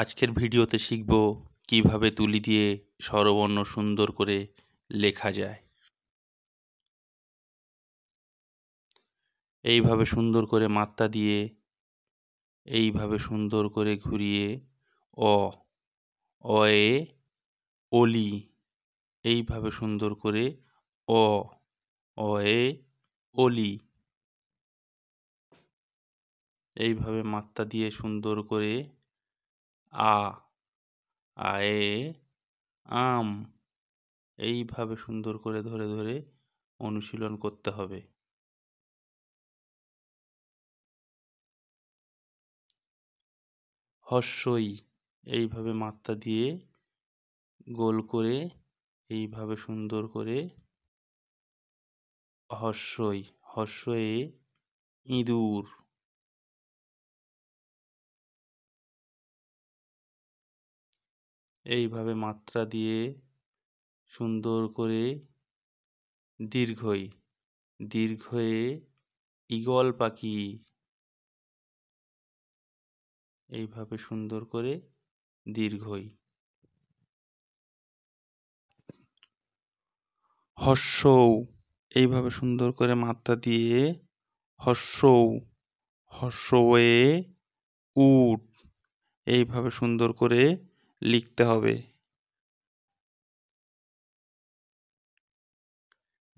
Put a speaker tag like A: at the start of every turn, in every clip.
A: আজকের ভিডিওতে শিখব কিভাবে তুলি দিয়ে স্বরবর্ণ সুন্দর করে লেখা যায়। এইভাবে সুন্দর করে মাত্রা দিয়ে এইভাবে সুন্দর করে ঘুরিয়ে অ অয়ে অলি, এইভাবে সুন্দর করে অ অয়ে অলি, এইভাবে মাত্রা দিয়ে সুন্দর করে আ আয়ে আম, এইভাবে সুন্দর করে ধরে ধরে অনুশীলন করতে হবে। হস্যই, এইভাবে মাত্রা দিয়ে গোল করে এইভাবে সুন্দর করে হস্যই, হস্যয়ে ইঁদুর, এইভাবে মাত্রা দিয়ে সুন্দর করে দীর্ঘই, দীর্ঘয়ে ঈগল পাখি, এইভাবে সুন্দর করে দীর্ঘই। হস্যৌ, এইভাবে সুন্দর করে মাত্রা দিয়ে হস্যৌ, হস্যয়ে উট, এইভাবে সুন্দর করে লিখতে হবে।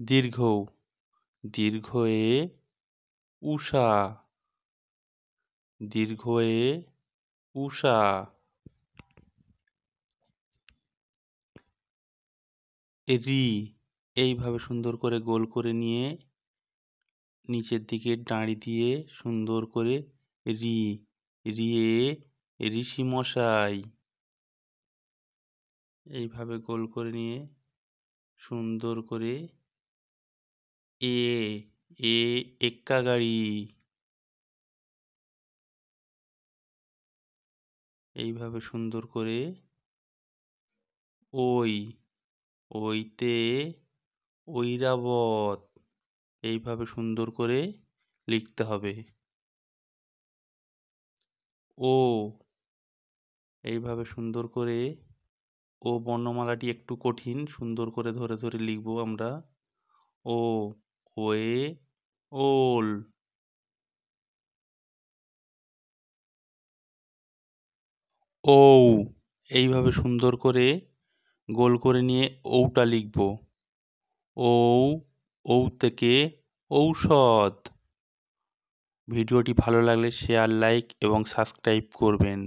A: দীর্ঘৌ, দীর্ঘয়ে উষা, দীর্ঘয়ে উষা, রি, এইভাবে সুন্দর করে গোল করে নিয়ে নিচের দিকে দাঁড়ি দিয়ে সুন্দর করে রি, রিয়ে ঋষি মশাই, এইভাবে গোল করে নিয়ে সুন্দর করে এ, এ এক্কা গাড়ি, এইভাবে সুন্দর করে ওই, ওইতে ঐরাবত, এইভাবে সুন্দর করে লিখতে হবে। ও, এইভাবে সুন্দর করে ও বর্ণমালাটি একটু কঠিন, সুন্দর করে ধরে ধরে লিখব আমরা। ও, ওয়ে ওল, ঔ, এইভাবে সুন্দর করে গোল করে নিয়ে ঔটা লিখব। ঔ, ঔ থেকে ঔষধ। ভিডিওটি ভালো লাগলে শেয়ার, লাইক এবং সাবস্ক্রাইব করবেন।